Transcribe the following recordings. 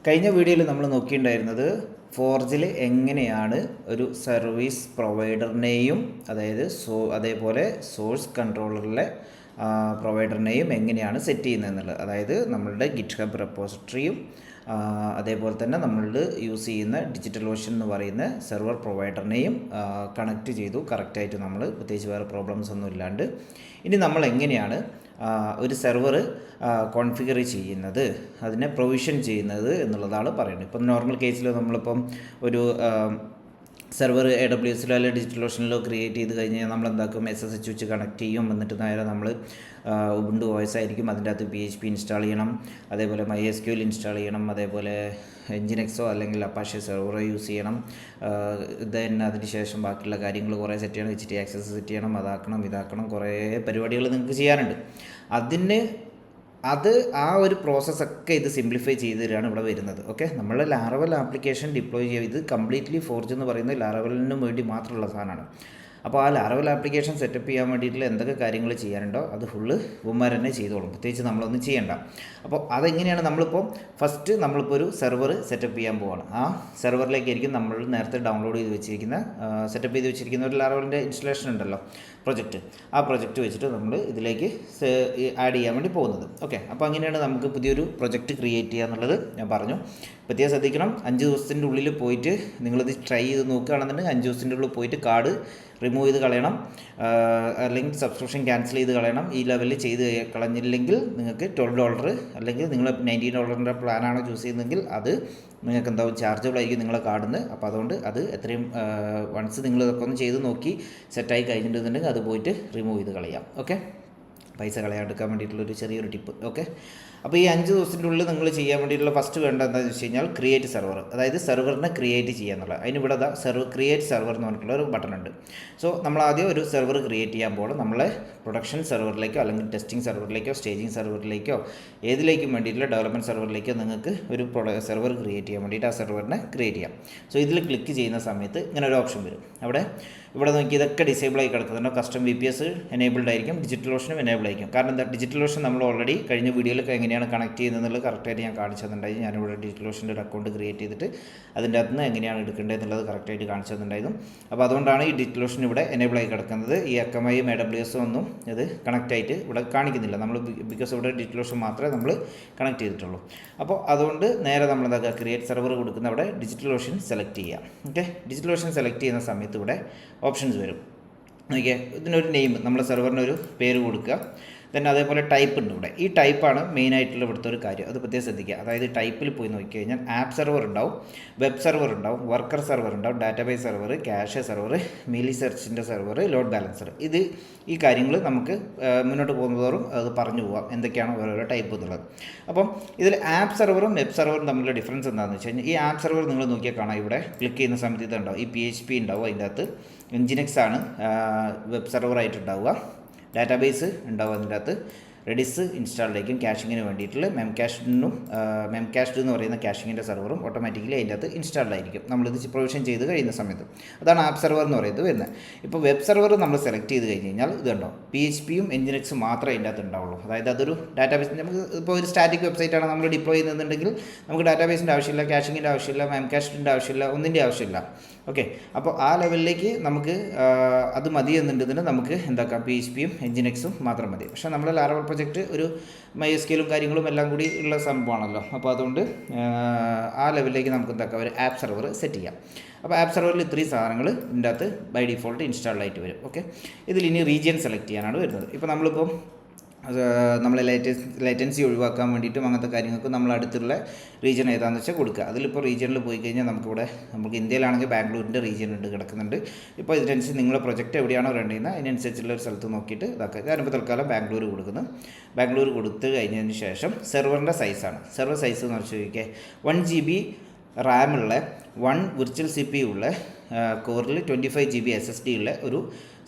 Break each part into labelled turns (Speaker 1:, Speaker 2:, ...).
Speaker 1: കഴിഞ്ഞ വീഡിയോയിൽ നമ്മൾ നോക്കിയിട്ടുണ്ടായിരുന്നത് ഫോർജിൽ എങ്ങനെയാണ് ഒരു സർവീസ് പ്രൊവൈഡറിനെയും അതേപോലെ സോഴ്സ് കൺട്രോളറിലെ പ്രൊവൈഡറിനെയും എങ്ങനെയാണ് സെറ്റ് ചെയ്യുന്നത് എന്നുള്ളത്. അതായത് നമ്മളുടെ ഗിറ്റ് ഹബ് റെപ്പോസിറ്ററിയും അതേപോലെ തന്നെ നമ്മൾ യൂസ് ചെയ്യുന്ന ഡിജിറ്റൽ ഓഷൻ എന്ന് പറയുന്ന സെർവർ പ്രൊവൈഡറിനെയും കണക്ട് ചെയ്തു കറക്റ്റായിട്ട്. നമ്മൾ പ്രത്യേകിച്ച് വേറെ പ്രോബ്ലംസ് ഒന്നും ഇല്ലാണ്ട് ഇനി നമ്മൾ എങ്ങനെയാണ് ഒരു സെർവർ കോൺഫിഗർ ചെയ്യുന്നത്, അതിനെ പ്രൊവിഷൻ ചെയ്യുന്നത് എന്നുള്ളതാണ് പറയുന്നത്. ഇപ്പം നോർമൽ കേസിൽ നമ്മളിപ്പം ഒരു സെർവർ AWSലോ അല്ലെങ്കിൽ ഡിജിറ്റൽ ഓഷനിലോ ക്രിയേറ്റ് ചെയ്ത് കഴിഞ്ഞാൽ നമ്മൾ എന്താക്കും, SSH വെച്ച് കണക്ട് ചെയ്യും. എന്നിട്ട് നേരെ നമ്മൾ ഉബുണ്ടു OS ആയിരിക്കും, അതിൻ്റെ അകത്ത് PHP ഇൻസ്റ്റാൾ ചെയ്യണം, അതേപോലെ MySQL ഇൻസ്റ്റാൾ ചെയ്യണം, അതേപോലെ എൻജിനെക്സോ അല്ലെങ്കിൽ അപ്പാഷെ സെർവറോ യൂസ് ചെയ്യണം. അതിന് ശേഷം ബാക്കിയുള്ള കാര്യങ്ങൾ കുറേ സെറ്റ് ചെയ്യണം, HT ആക്സസ് സെറ്റ് ചെയ്യണം, ഇതാക്കണം, കുറേ പരിപാടികൾ നിങ്ങൾക്ക് ചെയ്യാനുണ്ട്. ആ ഒരു പ്രോസസ്സൊക്കെ ഇത് സിംപ്ലിഫൈ ചെയ്ത് തരാണ് ഇവിടെ വരുന്നത്. ഓക്കെ, നമ്മൾ ലാറവൽ ആപ്ലിക്കേഷൻ ഡിപ്ലോയ് ചെയ്യുക, ഇത് കംപ്ലീറ്റ്ലി ഫോർജ് എന്ന് പറയുന്നത് ലാറവലിന് വേണ്ടി മാത്രമുള്ള സാധനമാണ്. അപ്പോൾ ആ ലാറവൽ ആപ്ലിക്കേഷൻ സെറ്റപ്പ് ചെയ്യാൻ വേണ്ടിയിട്ടുള്ള എന്തൊക്കെ കാര്യങ്ങൾ ചെയ്യാനുണ്ടോ അത് ഫുള്ള് ഇവന്മാർ തന്നെ ചെയ്തോളും, പ്രത്യേകിച്ച് നമ്മളൊന്നും ചെയ്യണ്ട. അപ്പോൾ അതെങ്ങനെയാണ്, ഫസ്റ്റ് നമ്മളിപ്പോൾ ഒരു സെർവർ സെറ്റപ്പ് ചെയ്യാൻ പോവാണ്. ആ സെർവറിലേക്കായിരിക്കും നമ്മൾ നേരത്തെ ഡൗൺലോഡ് ചെയ്ത് വെച്ചിരിക്കുന്ന സെറ്റപ്പ് ചെയ്ത് വെച്ചിരിക്കുന്ന ഒരു ലാറവലിൻ്റെ ഇൻസ്റ്റലേഷൻ ഉണ്ടല്ലോ, പ്രൊജക്റ്റ്. ആ പ്രൊജക്റ്റ് വെച്ചിട്ട് നമ്മൾ ഇതിലേക്ക് ആഡ് ചെയ്യാൻ വേണ്ടി പോകുന്നത്. ഓക്കെ, അപ്പോൾ അങ്ങനെയാണ് നമുക്ക് പുതിയൊരു പ്രൊജക്റ്റ് ക്രിയേറ്റ് ചെയ്യുക എന്നുള്ളത് ഞാൻ പറഞ്ഞു. പ്രത്യേകം ശ്രദ്ധിക്കണം, 5 ദിവസത്തിൻ്റെ ഉള്ളിൽ പോയിട്ട് നിങ്ങളിത് ട്രൈ ചെയ്ത് നോക്കുകയാണെന്നുണ്ടെങ്കിൽ 5 ദിവസത്തിൻ്റെ ഉള്ളിൽ പോയിട്ട് കാർഡ് റിമൂവ് ചെയ്ത് കളയണം, അല്ലെങ്കിൽ സബ്സ്ക്രിപ്ഷൻ ക്യാൻസൽ ചെയ്ത് കളയണം. ഈ ലെവലിൽ ചെയ്ത് കളഞ്ഞില്ലെങ്കിൽ നിങ്ങൾക്ക് $12 അല്ലെങ്കിൽ നിങ്ങൾ $19 പ്ലാനാണ് ചൂസ് ചെയ്യുന്നതെങ്കിൽ അത് നിങ്ങൾക്ക് എന്താവും, ചാർജബിൾ ആയിരിക്കും നിങ്ങളെ കാർഡിൽ നിന്ന്. അപ്പോൾ അതുകൊണ്ട് അത് എത്രയും വൺസ് നിങ്ങൾ ഇതൊക്കെ ഒന്ന് ചെയ്ത് നോക്കി സെറ്റായി കഴിഞ്ഞിട്ടുണ്ടെങ്കിൽ അത് പോയിട്ട് റിമൂവ് ചെയ്ത് കളയാം. ഓക്കെ, പൈസ കളയാണ്ടിരിക്കാൻ വേണ്ടിയിട്ടുള്ളൊരു ചെറിയൊരു ടിപ്പ്. ഓക്കെ, അപ്പോൾ ഈ 5 ദിവസത്തിൻ്റെ ഉള്ളിൽ നിങ്ങൾ ചെയ്യാൻ വേണ്ടിയിട്ടുള്ള ഫസ്റ്റ് വേണ്ട എന്താണെന്ന് വെച്ച് കഴിഞ്ഞാൽ ക്രിയേറ്റ് സെർവർ, അതായത് സെർവറിനെ ക്രിയേറ്റ് ചെയ്യുക എന്നുള്ളത്. അതിന് ഇവിടെ ക്രിയേറ്റ് സെർവർ എന്ന് പറഞ്ഞിട്ടുള്ള ഒരു ബട്ടൺ ഉണ്ട്. സോ നമ്മൾ ആദ്യം ഒരു സെർവർ ക്രിയേറ്റ് ചെയ്യാൻ പോകണം. നമ്മളെ പ്രൊഡക്ഷൻ സെർവറിലേക്കോ അല്ലെങ്കിൽ ടെസ്റ്റിംഗ് സെർവറിലേക്കോ സ്റ്റേജിങ് സെർവറിലേക്കോ ഏതിലേക്കും വേണ്ടിയിട്ടുള്ള ഡെവലപ്മെൻറ്റ് സെർവറിലേക്കോ നിങ്ങൾക്ക് ഒരു സെർവർ ക്രിയേറ്റ് ചെയ്യാൻ വേണ്ടിയിട്ട് ആ സെർവറിനെ ക്രിയേറ്റ് ചെയ്യാം. സോ ഇതിൽ ക്ലിക്ക് ചെയ്യുന്ന സമയത്ത് ഇങ്ങനെ ഒരു ഓപ്ഷൻ വരും. ഇവിടെ നോക്കി ഇതൊക്കെ ഡിസേബിൾ ആയി കിടക്കുന്നുണ്ടോ. കസ്റ്റം VPS എനേബിൾഡ് ആയിരിക്കും, ഡിജിറ്റൽ ഓഷനും എനേബിൾ ആയിരിക്കും. കാരണം എന്താ, ഡിജിറ്റൽ ഓഷൻ നമ്മൾ ഓൾറെഡി കഴിഞ്ഞ വീഡിയോയിലൊക്കെ എങ്ങനെയാണ് കണക്ട് ചെയ്യുന്നത് കറക്റ്റായിട്ട് ഞാൻ കാണിച്ചു തന്നിട്ടുണ്ടായി. ഞാനിവിടെ ഡിജിറ്റൽ ഓഷൻ്റെ ഒരു അക്കൗണ്ട് ക്രിയേറ്റ് ചെയ്തിട്ട് അതിൻ്റെ അകത്ത് നിന്ന് എങ്ങനെയാണ് എടുക്കേണ്ടത് എന്നുള്ളത് കറക്റ്റായിട്ട് കാണിച്ചു തന്നിട്ടുണ്ടായിരുന്നു. അപ്പോൾ അതുകൊണ്ടാണ് ഈ ഡിജിറ്റൽ ഓഷൻ ഇവിടെ എനേബിൾ ആയി കിടക്കുന്നത്. ഈ Akamaiയും AWSും ഒന്നും ഇത് കണക്റ്റ് ആയിട്ട് ഇവിടെ കാണിക്കുന്നില്ല നമ്മൾ, ബിക്കോസ് ഇവിടെ ഡിജിറ്റൽ ഓഷൻ മാത്രമേ നമ്മൾ കണക്ട് ചെയ്തിട്ടുള്ളൂ. അപ്പോൾ അതുകൊണ്ട് നേരെ നമ്മൾ എന്താ, ക്രിയേറ്റ് സെർവർ കൊടുക്കുന്ന അവിടെ ഡിജിറ്റൽ ഓഷൻ സെലക്ട് ചെയ്യാം. ഓക്കെ, ഡിജിറ്റൽ ഓഷൻ സെലക്ട് ചെയ്യുന്ന സമയത്ത് ഇവിടെ ഓപ്ഷൻസ് വരും. ഓക്കെ, ഇതിനൊരു നെയിം, നമ്മുടെ സെർവറിനൊരു പേര് കൊടുക്കുക. then അതേപോലെ ടൈപ്പ് ഉണ്ട് ഇവിടെ. ഈ ടൈപ്പാണ് മെയിനായിട്ടുള്ള ഇവിടുത്തെ ഒരു കാര്യം, അത് പ്രത്യേകം ശ്രദ്ധിക്കുക. അതായത് ടൈപ്പിൽ പോയി നോക്കിക്കഴിഞ്ഞാൽ ആപ്പ് സെർവർ ഉണ്ടാവും, വെബ് സെർവർ ഉണ്ടാവും, വർക്കർ സെർവർ ഉണ്ടാവും, ഡാറ്റാബേസ് സെർവർ, ക്യാഷെ സെർവർ, മിലി സെർച്ചിൻ്റെ സെർവർ, ലോഡ് ബാലൻസർ. ഈ കാര്യങ്ങൾ നമുക്ക് മുന്നോട്ട് പോകുന്നതോറും അത് പറഞ്ഞു പോകാം എന്തൊക്കെയാണ് ഓരോരോ ടൈപ്പ് എന്നുള്ളത്. അപ്പം ഇതിൽ ആപ്പ് സെർവറും വെബ് സെർവറും തമ്മിലുള്ള ഡിഫറൻസ് എന്താണെന്ന് വെച്ച് കഴിഞ്ഞാൽ, ഈ ആപ്പ് സെർവർ നിങ്ങൾ നോക്കിയാൽ കാണാം, ഇവിടെ ക്ലിക്ക് ചെയ്യുന്ന സമയത്ത് ഇതുണ്ടാവും, ഈ PHP ഉണ്ടാവും, അതിൻ്റെ അകത്ത് എൻജിനെക്സ് ആണ് വെബ് സെർവറായിട്ട് ഉണ്ടാവുക, ഡാറ്റാബേസ് ഉണ്ടാവും, അതിൻ്റെ അകത്ത് റെഡിസ് ഇൻസ്റ്റാൾഡ് ആയിരിക്കും ക്യാഷിങ്ങിന് വേണ്ടിയിട്ടുള്ള. മെംകാസ്റ്റ് എന്ന് പറയുന്ന ക്യാഷിങ്ങിൻ്റെ സെർവറും ഓട്ടോമാറ്റിക്കലി അതിൻ്റെ അകത്ത് ഇൻസ്റ്റാൾഡ് ആയിരിക്കും നമ്മളിത് പ്രൊവിഷൻ ചെയ്ത് കഴിയുന്ന സമയത്ത്. അതാണ് ആപ്പ് സെർവർ എന്ന് പറയുന്നത് വരുന്നത്. ഇപ്പോൾ വെബ് സെർവർ നമ്മൾ സെലക്ട് ചെയ്ത് കഴിഞ്ഞ് കഴിഞ്ഞാൽ ഇത് കണ്ടോ, PHPയും എൻജിനെക്സും മാത്രമേ അതിൻ്റെ അകത്ത് ഉണ്ടാവുള്ളൂ. അതായത് അതൊരു ഡാറ്റാബേസ്, നമുക്ക് ഇപ്പോൾ ഒരു സ്റ്റാറ്റിക് വെബ്സൈറ്റാണ് നമ്മൾ ഡിപ്ലോയ് ചെയ്യുന്നുണ്ടെങ്കിൽ നമുക്ക് ഡാറ്റാബേസിൻ്റെ ആവശ്യമില്ല, ക്യാഷിങ്ങിൻ്റെ ആവശ്യമില്ല, മെംകാസ്റ്റിൻ്റെ ആവശ്യമില്ല, ഒന്നിൻ്റെ ആവശ്യമില്ല. ഓക്കെ, അപ്പോൾ ആ ലെവലിലേക്ക് നമുക്ക് അത് മതി എന്നുണ്ടെങ്കിൽ നമുക്ക് എന്താക്കാം, PHPയും എൻജിനെക്സും മാത്രം മതി. പക്ഷേ നമ്മൾ ലാറവൽ പ്രൊജക്റ്റ് ഒരു MySQLും കാര്യങ്ങളും എല്ലാം കൂടി ഉള്ള സംഭവമാണല്ലോ. അപ്പോൾ അതുകൊണ്ട് ആ ലെവലിലേക്ക് നമുക്ക് എന്താക്കാം, ഒരു ആപ്പ് സെർവർ സെറ്റ് ചെയ്യാം. അപ്പോൾ ആപ്പ് സെർവറിൽ ഇത്രയും സാധനങ്ങൾ ഇതിൻ്റെ അകത്ത് ബൈ ഡിഫോൾട്ട് ഇൻസ്റ്റാൾഡ് ആയിട്ട് വരും. ഓക്കെ, ഇതിൽ ഇനി റീജിയൻ സെലക്ട് ചെയ്യാനാണ് വരുന്നത്. ഇപ്പോൾ നമ്മളിപ്പം നമ്മളെ ലേറ്റൻസി ഒഴിവാക്കാൻ വേണ്ടിയിട്ടും അങ്ങനത്തെ കാര്യങ്ങൾക്ക് നമ്മൾ അടുത്തുള്ള റീജിയൻ ഏതാണെന്ന് വെച്ചാൽ കൊടുക്കുക. അതിലിപ്പോൾ റീജിയനിൽ പോയി കഴിഞ്ഞാൽ നമുക്ക് ഇന്ത്യയിലാണെങ്കിൽ ബാംഗ്ലൂരിൻ്റെ റീജിയൻ കിടക്കുന്നുണ്ട്. ഇപ്പോൾ ഇതിനനുസരിച്ച് നിങ്ങളുടെ പ്രൊജക്റ്റ് എവിടെയാണോ റൺ ചെയ്യുന്നത് അതിനനുസരിച്ചുള്ള ഒരു സ്ഥലത്ത് നോക്കിയിട്ട് ഇതാക്കുക. ഞാനിപ്പോൾ തൽക്കാലം ബാംഗ്ലൂർ കൊടുക്കുന്നു. ബാംഗ്ലൂർ കൊടുത്ത് കഴിഞ്ഞതിന് ശേഷം സെർവറിൻ്റെ സൈസാണ്. സെർവർ സൈസ് എന്ന് വെച്ച് ചോദിക്കുക, 1 GB റാമുള്ള 1 വിർച്വൽ CPU ഉള്ള കോറിൽ 25 GB SSD ഉള്ള ഒരു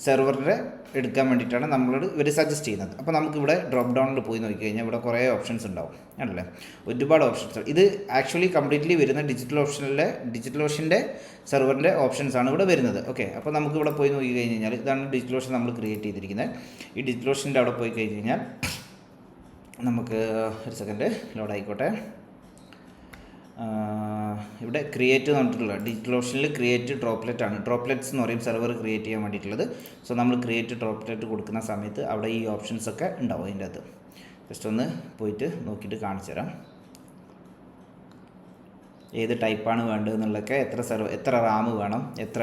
Speaker 1: സെർവറിൻ്റെ എടുക്കാൻ വേണ്ടിയിട്ടാണ് നമ്മളോട് ഇവർ സജസ്റ്റ് ചെയ്യുന്നത്. അപ്പോൾ നമുക്കിവിടെ ഡ്രോപ്പ് ഡൗണിൽ പോയി നോക്കിക്കഴിഞ്ഞാൽ ഇവിടെ കുറേ ഓപ്ഷൻസ് ഉണ്ടാവും ആണല്ലേ, ഒരുപാട് ഓപ്ഷൻസ്. ഇത് ആക്ച്വലി കംപ്ലീറ്റ്ലി വരുന്ന ഡിജിറ്റൽ ഓഷൻ്റെ സെർവറിൻ്റെ ഓപ്ഷൻസാണ് ഇവിടെ വരുന്നത്. ഓക്കെ, അപ്പോൾ നമുക്കിവിടെ പോയി നോക്കി കഴിഞ്ഞ് കഴിഞ്ഞാൽ ഇതാണ് ഡിജിറ്റൽ ഓഷൻ നമ്മൾ ക്രിയേറ്റ് ചെയ്തിരിക്കുന്നത്. ഈ ഡിജിറ്റൽ ഓഷൻ്റെ അവിടെ പോയി കഴിഞ്ഞ് കഴിഞ്ഞാൽ നമുക്ക് ഒരു സെക്കൻഡ് ലോഡ് ആയിക്കോട്ടെ. ഇവിടെ ക്രിയേറ്റ് എന്ന് പറഞ്ഞിട്ടുള്ള DigitalOceanൽ ക്രിയേറ്റ് ഡ്രോപ്ലെറ്റ് ആണ്. ഡ്രോപ്ലെറ്റ്സ് എന്ന് പറയും സെർവർ ക്രിയേറ്റ് ചെയ്യാൻ വേണ്ടിയിട്ടുള്ളത്. സോ നമ്മൾ ക്രിയേറ്റ് ഡ്രോപ്ലെറ്റ് കൊടുക്കുന്ന സമയത്ത് അവിടെ ഈ ഓപ്ഷൻസ് ഒക്കെ ഉണ്ടാവും അതിൻ്റെ അകത്ത്. ജസ്റ്റ് ഒന്ന് പോയിട്ട് നോക്കിയിട്ട് കാണിച്ചു തരാം. ഏത് ടൈപ്പാണ് വേണ്ടത് എന്നുള്ളതൊക്കെ, എത്ര റാം വേണം, എത്ര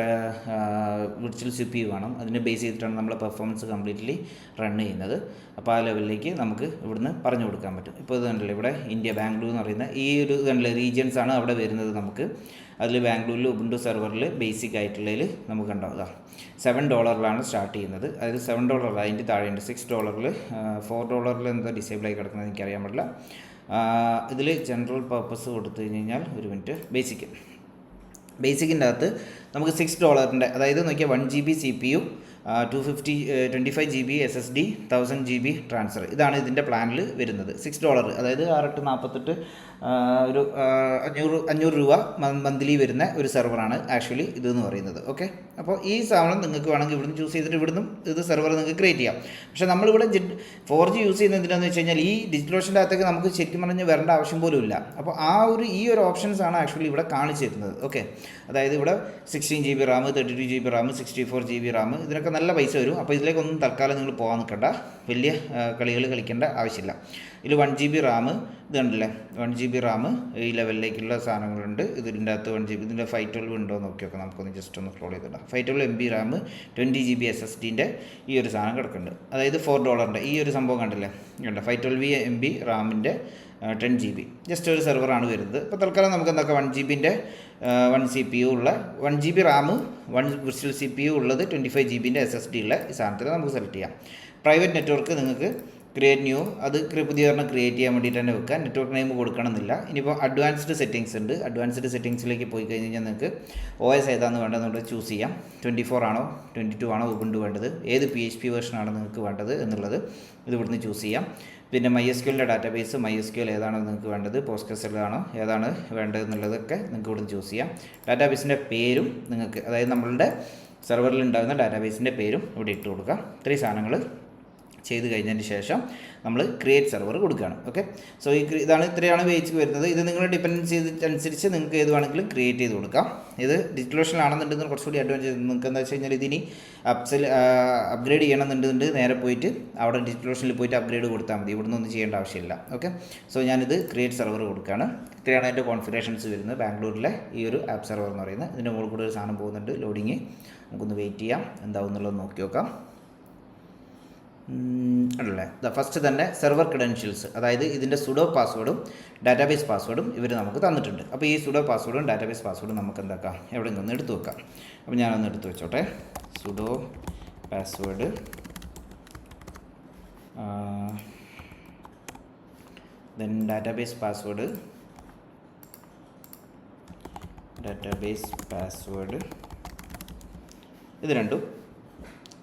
Speaker 1: വിർച്വൽ CPU വേണം, അതിനെ ബേസ് ചെയ്തിട്ടാണ് നമ്മൾ പെർഫോമൻസ് കംപ്ലീറ്റ്ലി റൺ ചെയ്യുന്നത്. അപ്പോൾ ആ ലെവലിലേക്ക് നമുക്ക് ഇവിടുന്ന് പറഞ്ഞു കൊടുക്കാൻ പറ്റും. ഇപ്പോൾ ഇത് കണ്ടില്ലേ, ഇവിടെ ഇന്ത്യ ബാംഗ്ലൂർ എന്ന് പറയുന്ന ഈ ഒരു കണ്ടില്ലേ റീജിയൻസ് ആണ് അവിടെ വരുന്നത് നമുക്ക്. അതിൽ ബാംഗ്ലൂരിൽ ഉബുണ്ടു സെർവറിൽ ബേസിക് ആയിട്ടുള്ളതിൽ നമുക്ക് ഉണ്ടാവുക $7 സ്റ്റാർട്ട് ചെയ്യുന്നത്. അതായത് $7 അതിൻ്റെ താഴെയുണ്ട്. $6 $4 എന്താ ഡിസേബിൾ ആയി കിടക്കുന്നത് എനിക്കറിയാൻ പറ്റില്ല. ഇതിൽ ജനറൽ പർപ്പസ് കൊടുത്തു കഴിഞ്ഞാൽ ഒരു മിനിറ്റ്, ബേസിക്കിൻ്റെ അകത്ത് നമുക്ക് $6 അതായത് നോക്കിയാൽ 1 GB CPU, 25 GB SSD, 1000 GB transfer, ഇതാണ് ഇതിൻ്റെ പ്ലാനിൽ വരുന്നത്. $6 അതായത് 6-48 ഒരു 500 രൂപ മന്ത്ലി വരുന്ന ഒരു സെർവറാണ് ആക്ച്വലി ഇതെന്ന് പറയുന്നത്. ഓക്കെ, അപ്പോൾ ഈ സാധനം നിങ്ങൾക്ക് വേണമെങ്കിൽ ഇവിടുന്ന് ചൂസ് ചെയ്തിട്ട് ഇവിടുന്നും ഇത് സെർവർ നിങ്ങൾക്ക് ക്രിയേറ്റ് ചെയ്യാം. പക്ഷേ നമ്മളിവിടെ 4G യൂസ് ചെയ്യുന്നത് എന്തിനാണെന്ന് വെച്ച് കഴിഞ്ഞാൽ ഈ DigitalOceanൻ്റെ അകത്തേക്ക് നമുക്ക് ശരിക്കും പറഞ്ഞ് വരേണ്ട ആവശ്യം പോലും ഇല്ല. അപ്പോൾ ഈ ഒരു ഓപ്ഷൻസാണ് ആക്ച്വലി ഇവിടെ കാണിച്ചു തരുന്നത്. ഓക്കെ, അതായത് ഇവിടെ 16 GB Ram, 32 GB Ram, 64 GB Ram, ഇതിനൊക്കെ നല്ല പൈസ വരും. അപ്പോൾ ഇതിലേക്കൊന്നും തൽക്കാലം നിങ്ങൾ പോകാൻ നിൽക്കണ്ട, വലിയ കളികൾ കളിക്കേണ്ട ആവശ്യമില്ല. ഇതിൽ 1 GB റാം, ഇത് കണ്ടില്ലേ 1 GB റാം, ഈ ലെവലിലേക്കുള്ള സാധനങ്ങളുണ്ട്. ഇതിൻ്റെ അകത്ത് 1 GB, ഇതിൻ്റെ 512 ഉണ്ടോ നോക്കിയൊക്കെ നമുക്കൊന്ന് ജസ്റ്റ് ഒന്ന് സ്ക്രോൾ ചെയ്തിടാം. 512 MB റാം, 20 GB SSDൻ്റെ ഈ ഒരു സാധനം കിടക്കുന്നുണ്ട്. അതായത് $4 ഈ ഒരു സംഭവം കണ്ടില്ലേ, കണ്ട 512 MB റാമിൻ്റെ 10 GB ജസ്റ്റ് ഒരു സെർവറാണ് വരുന്നത്. അപ്പോൾ തൽക്കാലം നമുക്ക് എന്തൊക്കെ 1 GBൻ്റെ 1 CPU ഉള്ള 1 GB റാം, 1 വിർച്വൽ CPU ഉള്ളത്, 25 GBൻ്റെ SSD ഉള്ള ഈ സാധനത്തിൽ നമുക്ക് സെലക്ട് ചെയ്യാം. പ്രൈവറ്റ് നെറ്റ്വർക്ക് നിങ്ങൾക്ക് ക്രിയേറ്റ് ന്യൂ, അത് പുതിയ ഒരെണ്ണം ക്രിയേറ്റ് ചെയ്യാൻ വേണ്ടിയിട്ട് തന്നെ വെക്കുക. നെറ്റ്വർക്ക് നെയിം കൊടുക്കണമെന്നില്ല. ഇനിയിപ്പോൾ അഡ്വാൻസ്ഡ് സെറ്റിങ്സ് ഉണ്ട്. അഡ്വാൻസ്ഡ് സെറ്റിങ്സിലേക്ക് പോയി കഴിഞ്ഞ് കഴിഞ്ഞാൽ നിങ്ങൾക്ക് OS ഏതാണെന്ന് വേണ്ടതെന്നുള്ളത് ചൂസ് ചെയ്യാം. 24 ആണോ 22 ആണോ ഉബുണ്ടു വേണ്ടത്, ഏത് PHP വേർഷനാണ് നിങ്ങൾക്ക് വേണ്ടത് എന്നുള്ളത് ഇത് ഇവിടുന്ന് ചൂസ് ചെയ്യാം. പിന്നെ MySQLൻ്റെ ഡാറ്റാബേസ്, MySQL ഏതാണോ നിങ്ങൾക്ക് വേണ്ടത്, PostgreSQL ആണോ ഏതാണ് വേണ്ടത് എന്നുള്ളതൊക്കെ നിങ്ങൾക്ക് ഇവിടുന്ന് ചൂസ് ചെയ്യാം. ഡാറ്റാബേസിൻ്റെ പേരും നിങ്ങൾക്ക്, അതായത് നമ്മളുടെ സെർവറിൽ ഉണ്ടാകുന്ന ഡാറ്റാബേസിൻ്റെ പേരും ഇവിടെ ഇട്ട് കൊടുക്കാം. ഇത്രയും സാധനങ്ങൾ ചെയ്ത് കഴിഞ്ഞതിന് ശേഷം നമ്മൾ ക്രിയേറ്റ് സെർവർ കൊടുക്കുകയാണ്. ഓക്കെ, സോ ഇത്രയാണ് ബേസിക് വരുന്നത്. ഇത് നിങ്ങളുടെ ഡിപ്പെൻഡൻസി അനുസരിച്ച് നിങ്ങൾക്ക് ഏത് വേണമെങ്കിലും ക്രിയേറ്റ് ചെയ്ത് കൊടുക്കാം. ഇത് DigitalOcean ആണെന്നുണ്ടെങ്കിൽ കുറച്ചുകൂടി അഡ്വാൻറ്റേജ് നിങ്ങൾക്ക് എന്താ വെച്ച് കഴിഞ്ഞാൽ ഇതിന് അപ്ഗ്രേഡ് ചെയ്യണമെന്നുണ്ടെങ്കിൽ നേരെ പോയിട്ട് അവിടെ DigitalOceanൽ പോയിട്ട് അപ്ഗ്രേഡ് കൊടുത്താൽ മതി. ഇവിടുന്ന് ഒന്നും ചെയ്യേണ്ട ആവശ്യമില്ല. ഓക്കെ, സോ ഞാനിത് ക്രിയേറ്റ് സെർവർ കൊടുക്കുകയാണ്. ഇത്രയാണ് അതിൻ്റെ കോൺഫിഗറേഷൻസ് വരുന്നത്. ബാംഗ്ലൂരിലെ ഈ ഒരു ആപ്പ് സെർവർ എന്ന് പറയുന്നത്. ഇതിൻ്റെ മുകളിൽ കൂടെ ഒരു സാധനം പോകുന്നുണ്ട്, ലോഡിങ്. നമുക്കൊന്ന് വെയിറ്റ് ചെയ്യാം, എന്താവും എന്നുള്ളത് നോക്കി നോക്കാം. അല്ലേ, ഫസ്റ്റ് തന്നെ സെർവർ ക്രെഡൻഷ്യൽസ്, അതായത് ഇതിൻ്റെ സുഡോ പാസ്വേഡും ഡാറ്റാബേസ് പാസ്വേഡും ഇവർ നമുക്ക് തന്നിട്ടുണ്ട്. അപ്പോൾ ഈ സുഡോ പാസ്വേഡും ഡാറ്റാബേസ് പാസ്വേഡും നമുക്ക് എന്താക്കാം, എവിടെയെങ്കിലും ഒന്ന് എടുത്തു വെക്കാം. അപ്പോൾ ഞാനൊന്ന് എടുത്തു വെച്ചോട്ടെ. Sudo password then database password ഇത് രണ്ടും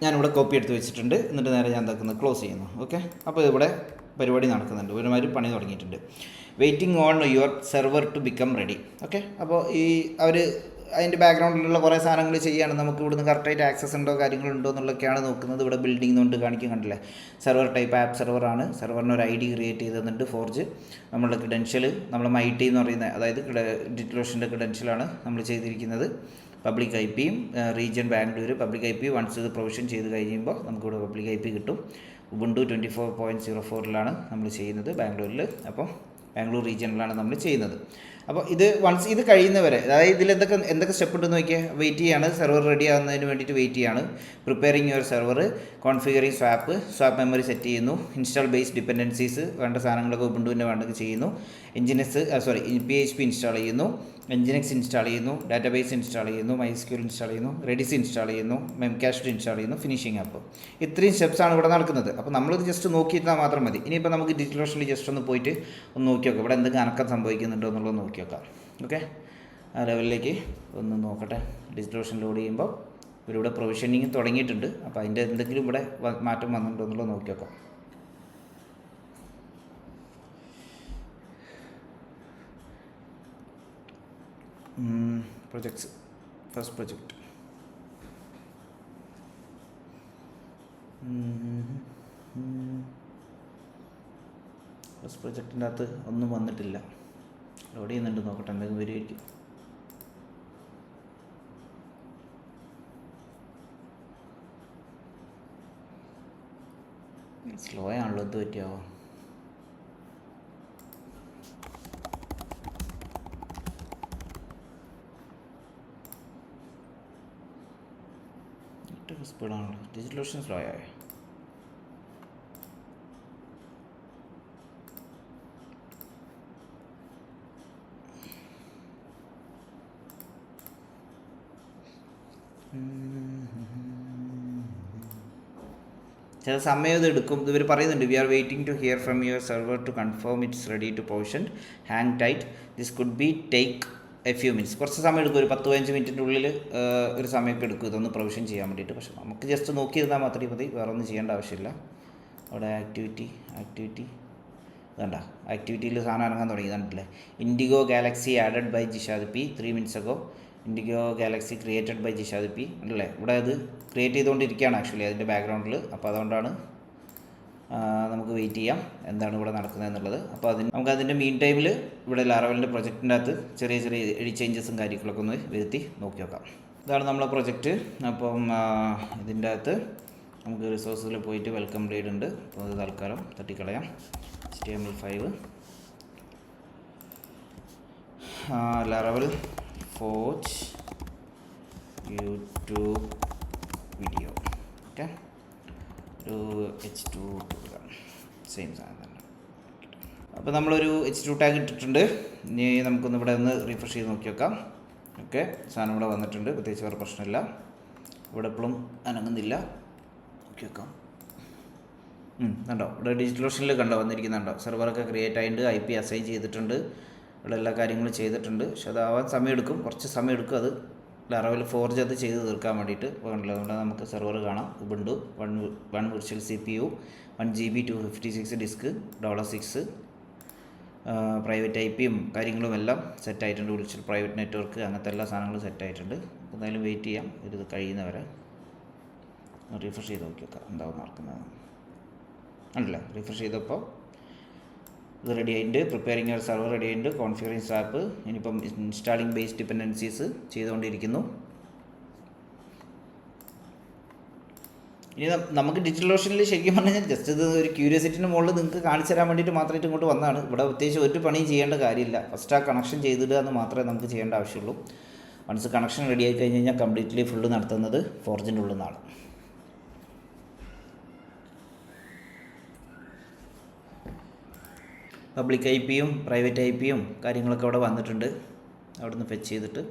Speaker 1: ഞാനിവിടെ കോപ്പി എടുത്ത് വെച്ചിട്ടുണ്ട്. എന്നിട്ട് നേരെ ഞാൻ എന്താക്കുന്നത് ക്ലോസ് ചെയ്യുന്നു. ഓക്കെ, അപ്പോൾ ഇവിടെ പരിപാടി നടക്കുന്നുണ്ട്, ഒരുമാതിരി പണി തുടങ്ങിയിട്ടുണ്ട്. Waiting on your server to become ready. Okay, അപ്പോൾ അവർ അതിൻ്റെ ബാക്ക്ഗ്രൗണ്ടിലുള്ള കുറേ സാധനങ്ങൾ ചെയ്യുകയാണ്. നമുക്ക് ഇവിടുന്ന് കറക്റ്റായിട്ട് ആക്സസ് ഉണ്ടോ കാര്യങ്ങളുണ്ടോ എന്നുള്ളതൊക്കെയാണ് നോക്കുന്നത്. ഇവിടെ ബിൽഡിംഗ് കൊണ്ട് കാണിക്കാൻ കണ്ടില്ലേ, സെർവർ ടൈപ്പ് ആപ്പ് സെർവറാണ്. സെർവറിന് ഒരു ID ക്രിയേറ്റ് ചെയ്തിട്ടുണ്ട്, ഫോർജ്. നമ്മളുടെ ക്രെഡൻഷ്യൽ നമ്മൾ MIT എന്ന് പറയുന്ന, അതായത് DigitalOceanൻ്റെ ക്രെഡൻഷ്യലാണ് നമ്മൾ ചെയ്തിരിക്കുന്നത്. പബ്ലിക് IP-യും region Bangalore public IP once ഇത് പ്രൊവിഷൻ ചെയ്ത് കഴിയുമ്പോൾ നമുക്കിവിടെ പബ്ലിക് IP കിട്ടും. ഉബുണ്ടു 24.04 നമ്മൾ ചെയ്യുന്നത് ബാംഗ്ലൂരിൽ. അപ്പോൾ ബാംഗ്ലൂർ റീജിയനിലാണ് നമ്മൾ ചെയ്യുന്നത്. അപ്പോൾ ഇത് വൺസ് ഇത് കഴിയുന്നവരെ, അതായത് ഇതിൽ എന്തൊക്കെ സ്റ്റെപ്പ് ഉണ്ടെന്ന് നോക്കിയാൽ വെയിറ്റ് ചെയ്യാണ്. സെർവർ റെഡി ആകുന്നതിന് വേണ്ടിയിട്ട് വെയിറ്റ് ചെയ്യാണ്. Preparing your server, configuring swap memory set ചെയ്യുന്നു, ഇൻസ്റ്റാൾ ബേസ് ഡിപ്പെൻഡൻസീസ് വേണ്ട സാധനങ്ങളൊക്കെ ഉബുണ്ടുവിൻ്റെ വേണ്ടത് ചെയ്യുന്നു, PHP ഇൻസ്റ്റാൾ ചെയ്യുന്നു, Nginx ഇൻസ്റ്റാൾ ചെയ്യുന്നു, ഡാറ്റാബേസ് ഇൻസ്റ്റാൾ ചെയ്യുന്നു, MySQL ഇൻസ്റ്റാൾ ചെയ്യുന്നു, Redis ഇൻസ്റ്റാൾ ചെയ്യുന്നു, Memcached ഇൻസ്റ്റാൾ ചെയ്യുന്നു, ഫിനിഷിംഗ് ആപ്പ്. ഇത്രയും സ്റ്റെപ്സാണ് ഇവിടെ നടക്കുന്നത്. അപ്പോൾ നമ്മളിത് ജസ്റ്റ് നോക്കിയിരുന്നാൽ മാത്രം മതി. ഇനിയിപ്പോൾ നമുക്ക് DigitalOceanൽ ജസ്റ്റ് ഒന്ന് പോയിട്ട് ഒന്ന് നോക്കി നോക്കാം, ഇവിടെ എന്തെങ്കിലും അനക്കം സംഭവിക്കുന്നുണ്ടോ എന്നുള്ളത് നോക്കി നോക്കാം. ഓക്കെ, ആ ലെവലിലേക്ക് ഒന്ന് നോക്കട്ടെ. DigitalOcean ലോഡ് ചെയ്യുമ്പോൾ ഇവരിവിടെ പ്രൊവിഷനിങ് തുടങ്ങിയിട്ടുണ്ട്. അപ്പോൾ അതിൻ്റെ എന്തെങ്കിലും ഇവിടെ മാറ്റം വന്നിട്ടുണ്ടോ എന്നുള്ളത് നോക്കി നോക്കാം. പ്രൊജക്ട്സ്, ഫസ്റ്റ് പ്രൊജക്റ്റ് ഫസ്റ്റ് പ്രൊജക്റ്റിൻ്റെ അകത്ത് ഒന്നും വന്നിട്ടില്ല. ലോഡ് ചെയ്യുന്നുണ്ട്, നോക്കട്ടെ എന്തെങ്കിലും വരുമായിരിക്കും. സ്ലോ ആണല്ലോ, ഇത് പറ്റിയാവോ? സ്പീഡാണല്ലോ, ഡിജിറ്റൽ സ്ലോ ആയോ? ചില സമയം ഇത് എടുക്കും. ഇവർ പറയുന്നുണ്ട്, V are waiting to here from your server to confirm it's ready to position, hang tight, this could be take A few minutes. കുറച്ച് സമയം എടുക്കും, ഒരു 10-15 മിനിറ്റിൻ്റെ ഉള്ളിൽ ഒരു സമയമൊക്കെ എടുക്കും ഇതൊന്ന് പ്രൊവിഷൻ ചെയ്യാൻ വേണ്ടിയിട്ട്. പക്ഷേ നമുക്ക് ജസ്റ്റ് നോക്കിയിരുന്നാൽ മാത്രമേ മതി, വേറെ ഒന്നും ചെയ്യേണ്ട ആവശ്യമില്ല. അവിടെ ആക്ടിവിറ്റി വേണ്ട, ആക്ടിവിറ്റിയിൽ സാധനം ഇറങ്ങാൻ തുടങ്ങി, കണ്ടില്ലേ? IndiGo Galaxy added by Jishad P 3 minutes ago. IndiGo Galaxy created by Jishad P അല്ലേ? ഇവിടെ അത് ക്രിയേറ്റ് ചെയ്തുകൊണ്ടിരിക്കുകയാണ് ആക്ച്വലി അതിൻ്റെ ബാക്ക്ഗ്രൗണ്ടിൽ. അപ്പോൾ അതുകൊണ്ടാണ് നമുക്ക് വെയിറ്റ് ചെയ്യാം എന്താണ് ഇവിടെ നടക്കുന്നത് എന്നുള്ളത്. അപ്പോൾ നമുക്ക് അതിൻ്റെ മീൻ ടൈമിൽ ഇവിടെ ലാറവലിൻ്റെ പ്രൊജക്റ്റിൻ്റെ അകത്ത് ചെറിയ ചെറിയ എഡി ചേഞ്ചസും കാര്യങ്ങളൊക്കെ ഒന്ന് വരുത്തി നോക്കി നോക്കാം. ഇതാണ് നമ്മളെ പ്രൊജക്റ്റ്. അപ്പം ഇതിൻ്റെ അകത്ത് നമുക്ക് റിസോഴ്സിൽ പോയിട്ട് വെൽക്കം ബ്ലേഡ് ഉണ്ട്. അപ്പോൾ അത് തൽക്കാലം തട്ടിക്കളയാം. HTML5 ലാറവൽ forge YouTube video. Okay, ഒരു H2 സെയിം സാധനം തന്നെ. അപ്പോൾ നമ്മളൊരു H2 ടാഗ് ഇട്ടിട്ടുണ്ട്. ഇനി നമുക്കൊന്ന് ഇവിടെ ഒന്ന് റീഫ്രഷ് ചെയ്ത് നോക്കി നോക്കാം. ഓക്കെ, സാധനം ഇവിടെ വന്നിട്ടുണ്ട്, പ്രത്യേകിച്ച് വേറെ പ്രശ്നമില്ല. ഇവിടെ എപ്പോഴും അനങ്ങുന്നില്ല. നോക്കി നോക്കാം. കണ്ടോ, ഇവിടെ ഡിജിറ്റൽ ഓഷനിൽ കണ്ടോ വന്നിരിക്കുന്നുണ്ടോ? സെർവറൊക്കെ ക്രിയേറ്റ് ആയിട്ട് IP അസൈൻ ചെയ്തിട്ടുണ്ട്, ഇവിടെ എല്ലാ കാര്യങ്ങളും ചെയ്തിട്ടുണ്ട്. പക്ഷെ അതാവാൻ സമയമെടുക്കും, കുറച്ച് സമയം എടുക്കും. അത് ലാറവൽ ഫോർജ് അത് ചെയ്ത് തീർക്കാൻ വേണ്ടിയിട്ട് വേണമല്ലോ. അതുകൊണ്ട് നമുക്ക് സെർവർ കാണാം. Ubuntu 1 virtual CPU, 1 GB 256 disk, $6, private IPയും കാര്യങ്ങളും എല്ലാം സെറ്റായിട്ടുണ്ട്. വിർച്വൽ പ്രൈവറ്റ് നെറ്റ്വർക്ക് അങ്ങനത്തെ എല്ലാ സാധനങ്ങളും സെറ്റായിട്ടുണ്ട്. എന്തായാലും വെയിറ്റ് ചെയ്യാം ഇത് കഴിയുന്നവരെ. റീഫ്രഷ് ചെയ്ത് നോക്കി നോക്കാം എന്താവും നടക്കുന്നത്. ഉണ്ടല്ലേ, റീഫ്രഷ് ചെയ്തപ്പോൾ ഇത് റെഡി ആയിട്ടുണ്ട്. പ്രിപ്പയറിങ് യുവർ സെർവർ റെഡി ആയിട്ടുണ്ട്. കോൺഫിഗറിങ് സ്വാപ്പ്, ഇനിയിപ്പം ഇൻസ്റ്റാളിങ് ബേസ് ഡിപ്പെൻഡൻസീസ് ചെയ്തുകൊണ്ടിരിക്കുന്നു. ഇനി നമുക്ക് ഡിജിറ്റൽ ഓഷനിൽ ശരിക്കും പറഞ്ഞാൽ ജസ്റ്റ് ഇത് ഒരു ക്യൂരിയോസിറ്റിൻ്റെ മുകളിൽ നിങ്ങൾക്ക് കാണിച്ചു തരാൻ വേണ്ടിയിട്ട് മാത്രമായിട്ട് ഇങ്ങോട്ട് വന്നതാണ്. ഇവിടെ പ്രത്യേകിച്ച് ഒരു പണിയും ചെയ്യേണ്ട കാര്യമില്ല. ഫസ്റ്റ് ആ കണക്ഷൻ ചെയ്തിടുക എന്ന് മാത്രമേ നമുക്ക് ചെയ്യേണ്ട ആവശ്യമുള്ളൂ. വൺസ് കണക്ഷൻ റെഡി ആയി കഴിഞ്ഞ് കഴിഞ്ഞാൽ കംപ്ലീറ്റ്ലി ഫുള്ള് നടത്തുന്നത് ഫോർജിൻ്റെ ഉള്ളിൽ നിന്നാണ്. പബ്ലിക് IPയും പ്രൈവറ്റ് IPയും കാര്യങ്ങളൊക്കെ അവിടെ വന്നിട്ടുണ്ട്. അവിടെ നിന്ന് ഫെച്ച് ചെയ്തിട്ട്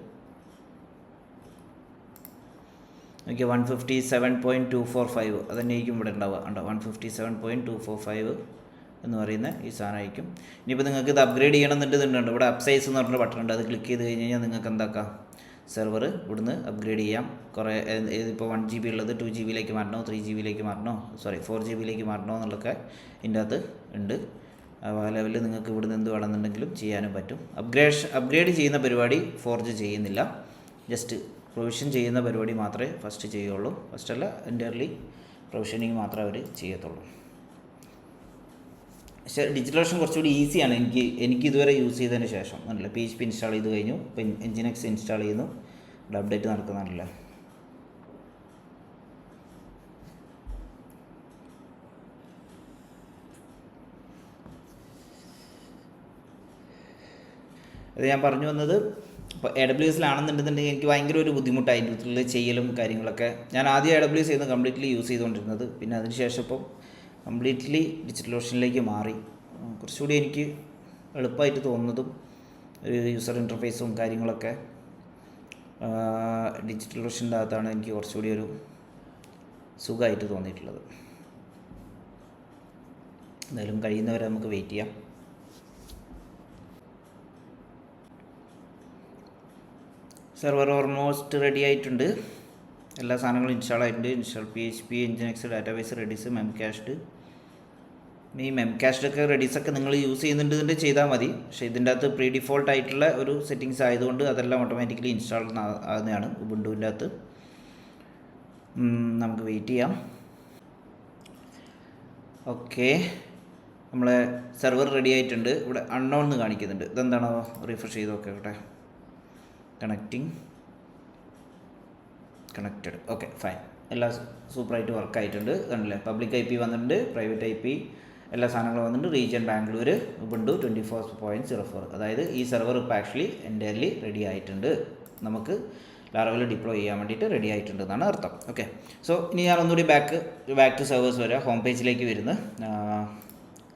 Speaker 1: ഓക്കെ 157.245 അതുതന്നെയായിരിക്കും ഇവിടെ ഉണ്ടാവുക. ഉണ്ടോ, 157.245 എന്ന് പറയുന്ന ഈ സാധനമായിരിക്കും. ഇനിയിപ്പോൾ നിങ്ങൾക്ക് ഇത് അപ്ഗ്രേഡ് ചെയ്യണമെന്നുണ്ട്. ഇവിടെ അപ്സൈസ് എന്ന് പറഞ്ഞ ബട്ടൺ ഉണ്ട്, അത് ക്ലിക്ക് ചെയ്ത് കഴിഞ്ഞ് കഴിഞ്ഞാൽ നിങ്ങൾക്ക് എന്താക്കാം, സെർവർ ഇവിടുന്ന് അപ്ഗ്രേഡ് ചെയ്യാം. കുറേ ഇതിപ്പോൾ 1 GB ഉള്ളത് 2 GB മാറണോ, 3 GB മാറണോ, 4 GB മാറണോ എന്നുള്ളതൊക്കെ ഇതിൻ്റെ അകത്ത് ഉണ്ട്. ആ ലെവലിൽ നിങ്ങൾക്ക് ഇവിടുന്ന് എന്ത് വേണമെന്നുണ്ടെങ്കിലും ചെയ്യാനും പറ്റും. അപ്ഗ്രേഡ് ചെയ്യുന്ന പരിപാടി ഫോർജ് ചെയ്യുന്നില്ല, ജസ്റ്റ് പ്രൊവിഷൻ ചെയ്യുന്ന പരിപാടി മാത്രമേ ഫസ്റ്റ് ചെയ്യുള്ളൂ. ഫസ്റ്റല്ല, എൻ്റയർലി പ്രൊവിഷനിങ് മാത്രമേ അവർ ചെയ്യത്തുള്ളൂ. പക്ഷേ ഡിജിറ്റൽ ഓഷൻ കുറച്ചുകൂടി ഈസിയാണ് എനിക്ക് ഇതുവരെ യൂസ് ചെയ്തതിന് ശേഷം. അല്ല, PHP ഇൻസ്റ്റാൾ ചെയ്ത് കഴിഞ്ഞു, ഇപ്പം Nginx ഇൻസ്റ്റാൾ ചെയ്യുന്നു, ഇവിടെ അപ്ഡേറ്റ് നടക്കുന്നുണ്ടല്ലോ. അത് ഞാൻ പറഞ്ഞു വന്നത്, ഇപ്പോൾ AWSലാണെന്നുണ്ടെന്നുണ്ടെങ്കിൽ എനിക്ക് ഭയങ്കര ഒരു ബുദ്ധിമുട്ടായി ഇതിൽ ചെയ്യലും കാര്യങ്ങളൊക്കെ. ഞാൻ ആദ്യം AWS ചെയ്യുന്നത് കംപ്ലീറ്റ്ലി യൂസ് ചെയ്തുകൊണ്ടിരുന്നത്. പിന്നെ അതിനുശേഷം ഇപ്പോൾ കംപ്ലീറ്റ്ലി ഡിജിറ്റൽ ഓഷനിലേക്ക് മാറി. കുറച്ചുകൂടി എനിക്ക് എളുപ്പമായിട്ട് തോന്നുന്നതും ഒരു യൂസർ ഇൻ്റർഫേസും കാര്യങ്ങളൊക്കെ ഡിജിറ്റൽ ഓഷൻ്റെ അകത്താണ് എനിക്ക് കുറച്ചുകൂടി ഒരു സുഖമായിട്ട് തോന്നിയിട്ടുള്ളത്. എന്തായാലും കഴിയുന്നവരെ നമുക്ക് വെയിറ്റ് ചെയ്യാം. സെർവർ ഓൾമോസ്റ്റ് റെഡി ആയിട്ടുണ്ട്. എല്ലാ സാധനങ്ങളും ഇൻസ്റ്റാൾ ആയിട്ടുണ്ട്. Install PHP, Nginx, database, Redis, Memcached. ഈ മെംകാസ്റ്റൊക്കെ റെഡീസൊക്കെ നിങ്ങൾ യൂസ് ചെയ്യുന്നുണ്ട് ചെയ്താൽ മതി. പക്ഷേ ഇതിൻ്റെ അകത്ത് പ്രീ ഡിഫോൾട്ട് ആയിട്ടുള്ള ഒരു സെറ്റിങ്സ് ആയതുകൊണ്ട് അതെല്ലാം ഓട്ടോമാറ്റിക്കലി ഇൻസ്റ്റാൾ ആകുന്നതാണ് ഉബുണ്ടുവിൻ്റെ അകത്ത്. നമുക്ക് വെയിറ്റ് ചെയ്യാം. ഓക്കെ, നമ്മളെ സെർവർ റെഡി ആയിട്ടുണ്ട്. ഇവിടെ അൺനോൺ എന്ന് കാണിക്കുന്നുണ്ട്. ഇതെന്താണോ, റിഫ്രഷ് ചെയ്ത് നോക്കട്ടെ. കണക്റ്റഡ്. Okay, fine. എല്ലാം സൂപ്പറായിട്ട് വർക്കായിട്ടുണ്ട്. കണ്ടില്ലേ, പബ്ലിക് IP വന്നിട്ടുണ്ട്, പ്രൈവറ്റ് IP എല്ലാ സാധനങ്ങളും വന്നിട്ടുണ്ട്. റീജിയൻ ബാംഗ്ലൂർ ഉബുണ്ടു 24.04, അതായത് ഈ സെർവർ ഇപ്പോൾ ആക്ച്വലി എൻ്റയർലി റെഡി ആയിട്ടുണ്ട്, നമുക്ക് ലാറവൽ ഡിപ്ലോയ് ചെയ്യാൻ വേണ്ടിയിട്ട് റെഡി ആയിട്ടുണ്ട് എന്നാണ് അർത്ഥം. ഓക്കെ, സോ ഇനി ഞാൻ ഒന്നുകൂടി ബാക്ക് ടു സെർവേഴ്സ് വരാം. ഹോം പേജിലേക്ക് വരുന്ന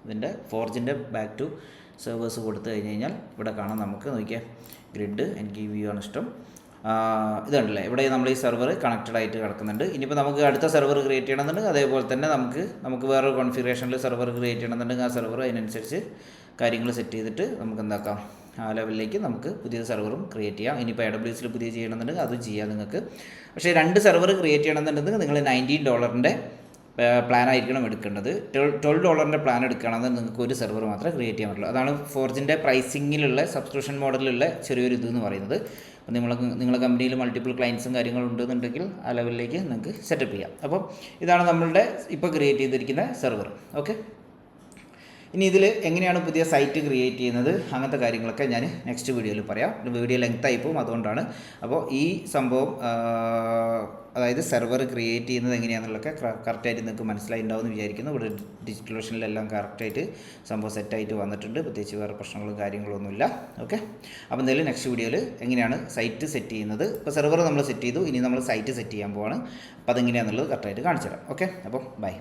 Speaker 1: ഇതിൻ്റെ ഫോർജിൻ്റെ ബാക്ക് ടു സെർവേഴ്സ് കൊടുത്തു കഴിഞ്ഞ് കഴിഞ്ഞാൽ ഇവിടെ കാണാം, നമുക്ക് നോക്കിയാൽ ഗ്രിഡ് NKView ആണ് ഇഷ്ടം. ഇതുണ്ടല്ലേ, ഇവിടെ നമ്മൾ ഈ സെർവർ കണക്റ്റഡ് ആയിട്ട് കിടക്കുന്നുണ്ട്. ഇനിയിപ്പോൾ നമുക്ക് അടുത്ത സെർവർ ക്രിയേറ്റ് ചെയ്യണമെന്നുണ്ടെങ്കിൽ അതേപോലെ തന്നെ നമുക്ക് വേറൊരു കോൺഫിഗറേഷനിൽ സെർവർ ക്രിയേറ്റ് ചെയ്യണമെന്നുണ്ടെങ്കിൽ ആ സെർവർ അതിനനുസരിച്ച് കാര്യങ്ങൾ സെറ്റ് ചെയ്തിട്ട് നമുക്ക് എന്താക്കാം, ആ ലെവലിലേക്ക് നമുക്ക് പുതിയ സെർവറും ക്രിയേറ്റ് ചെയ്യാം. ഇനിയിപ്പോൾ AWSൽ പുതിയ ചെയ്യണമെന്നുണ്ടെങ്കിൽ അതും ചെയ്യാം നിങ്ങൾക്ക്. പക്ഷേ 2 സെർവർ ക്രിയേറ്റ് ചെയ്യണമെന്നുണ്ടെങ്കിൽ നിങ്ങൾ $19 പ്ലാൻ ആയിരിക്കണം എടുക്കേണ്ടത്. $12 പ്ലാൻ എടുക്കുകയാണെന്ന് നിങ്ങൾക്ക് ഒരു സെർവർ മാത്രമേ ക്രിയേറ്റ് ചെയ്യാൻ പറ്റുള്ളൂ. അതാണ് ഫോർജിൻ്റെ പ്രൈസിങ്ങിലുള്ള സബ്സ്ക്രിപ്ഷൻ മോഡലിലുള്ള ചെറിയൊരു ഇതെന്ന് പറയുന്നത്. അപ്പോൾ നിങ്ങളുടെ കമ്പനിയിൽ മൾട്ടിപ്പിൾ ക്ലയൻസും കാര്യങ്ങളും ഉണ്ടെന്നുണ്ടെങ്കിൽ ആ ലെവലിലേക്ക് നിങ്ങൾക്ക് സെറ്റപ്പ് ചെയ്യാം. അപ്പോൾ ഇതാണ് നമ്മളുടെ ഇപ്പോൾ ക്രിയേറ്റ് ചെയ്തിരിക്കുന്ന സെർവർ. ഓക്കെ, ഇനി ഇതിൽ എങ്ങനെയാണ് പുതിയ സൈറ്റ് ക്രിയേറ്റ് ചെയ്യുന്നത് അങ്ങനത്തെ കാര്യങ്ങളൊക്കെ ഞാൻ നെക്സ്റ്റ് വീഡിയോയിൽ പറയാം. വീഡിയോ ലെങ്ത് ആയിപ്പോവും, അതുകൊണ്ടാണ്. അപ്പോൾ ഈ സംഭവം അതായത് സെർവർ ക്രിയേറ്റ് ചെയ്യുന്നത് എങ്ങനെയാണെന്നുള്ളതൊക്കെ കറക്റ്റായിട്ട് നിങ്ങൾക്ക് മനസ്സിലായിട്ടുണ്ടാവും എന്ന് വിചാരിക്കുന്നു. ഇവിടെ ഡിജിറ്റൽ ഓഷനിലെല്ലാം കറക്റ്റായിട്ട് സംഭവം സെറ്റായിട്ട് വന്നിട്ടുണ്ട്, പ്രത്യേകിച്ച് വേറെ പ്രശ്നങ്ങളും കാര്യങ്ങളൊന്നുമില്ല. ഓക്കെ, അപ്പോൾ എന്തായാലും നെക്സ്റ്റ് വീഡിയോയിൽ എങ്ങനെയാണ് സൈറ്റ് സെറ്റ് ചെയ്യുന്നത്, ഇപ്പോൾ സെർവർ നമ്മൾ സെറ്റ് ചെയ്തു, ഇനി നമ്മൾ സൈറ്റ് സെറ്റ് ചെയ്യാൻ പോവാണ്. അപ്പോൾ അതെങ്ങനെയാണെന്നുള്ളത് കറക്റ്റായിട്ട് കാണിച്ചു തരാം. ഓക്കെ, അപ്പോൾ ബൈ.